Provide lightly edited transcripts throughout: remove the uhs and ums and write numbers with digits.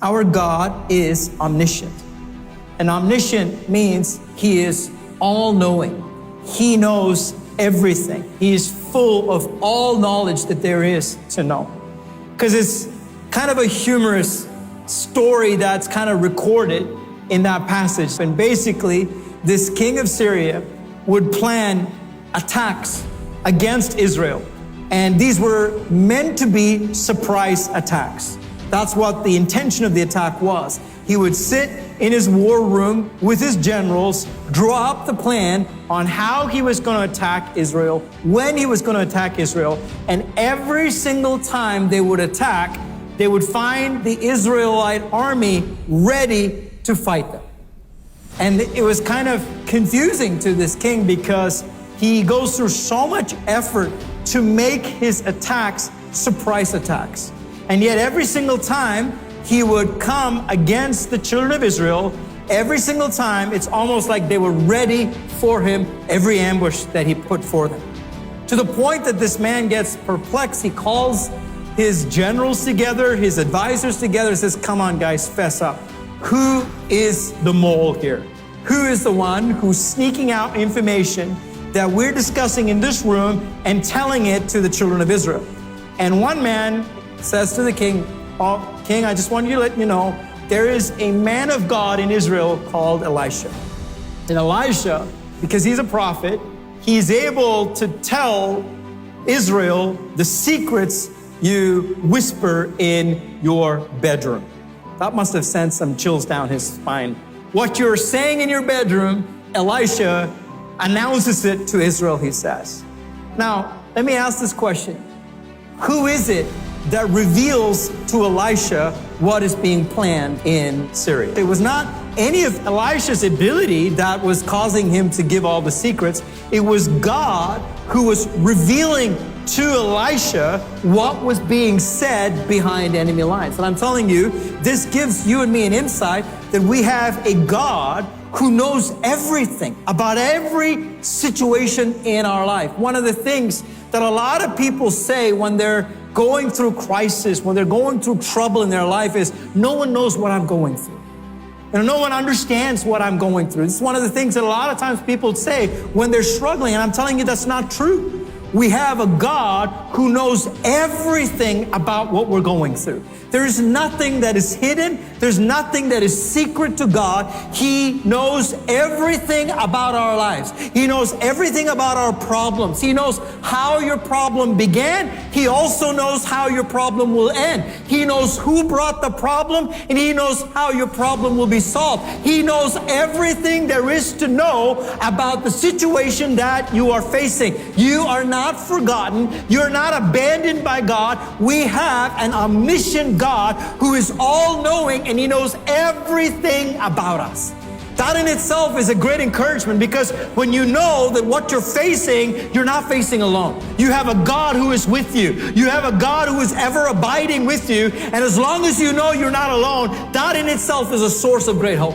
Our God is omniscient. And omniscient means He is all-knowing. He knows everything. He is full of all knowledge that there is to know. Because it's kind of a humorous story that's kind of recorded in that passage. And basically, this king of Syria would plan attacks against Israel. And these were meant to be surprise attacks. That's what the intention of the attack was. He would sit in his war room with his generals, draw up the plan on how he was going to attack Israel, when he was going to attack Israel, and every single time they would attack, they would find the Israelite army ready to fight them. And it was kind of confusing to this king because he goes through so much effort to make his attacks surprise attacks. And yet every single time he would come against the children of Israel, every single time it's almost like they were ready for him, every ambush that he put for them. To the point that this man gets perplexed. He calls his generals together, his advisors together, and says, come on guys, fess up. Who is the mole here? Who is the one who's sneaking out information that we're discussing in this room and telling it to the children of Israel? And one man says to the king, oh, king, I just want you to let you know, there is a man of God in Israel called Elisha. And Elisha, because he's a prophet, he's able to tell Israel the secrets you whisper in your bedroom. That must have sent some chills down his spine. What you're saying in your bedroom, Elisha announces it to Israel, he says. Now, let me ask this question. Who is it that reveals to Elisha what is being planned in Syria? It was not any of Elisha's ability that was causing him to give all the secrets. It was God who was revealing to Elisha what was being said behind enemy lines. And I'm telling you, this gives you and me an insight that we have a God who knows everything about every situation in our life. One of the things that a lot of people say when they're going through crisis, when they're going through trouble in their life is, no one knows what I'm going through. And no one understands what I'm going through. It's one of the things that a lot of times people say when they're struggling, and I'm telling you that's not true. We have a God who knows everything about what we're going through. There is nothing that is hidden. There's nothing that is secret to God. He knows everything about our lives. He knows everything about our problems. He knows how your problem began. He also knows how your problem will end. He knows who brought the problem, and He knows how your problem will be solved. He knows everything there is to know about the situation that you are facing. You are not forgotten. You're not abandoned by God. We have an omniscient God who is all-knowing, and He knows everything about us. That in itself is a great encouragement, because when you know that what you're facing, you're not facing alone. You have a God who is with you. You have a God who is ever abiding with you. And as long as you know you're not alone, that in itself is a source of great hope.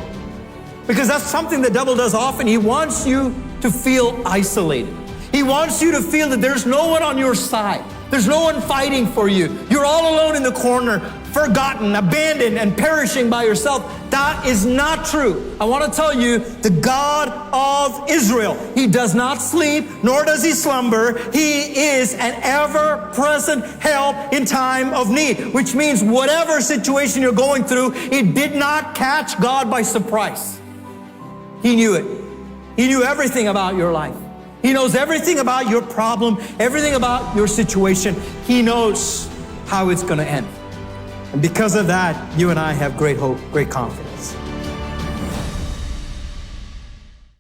Because that's something the devil does often. He wants you to feel isolated. He wants you to feel that there's no one on your side. There's no one fighting for you. You're all alone in the corner, forgotten, abandoned, and perishing by yourself. That is not true. I want to tell you, the God of Israel, He does not sleep, nor does He slumber. He is an ever-present help in time of need, which means whatever situation you're going through, it did not catch God by surprise. He knew it. He knew everything about your life. He knows everything about your problem, everything about your situation. He knows how it's going to end. And because of that, you and I have great hope, great confidence.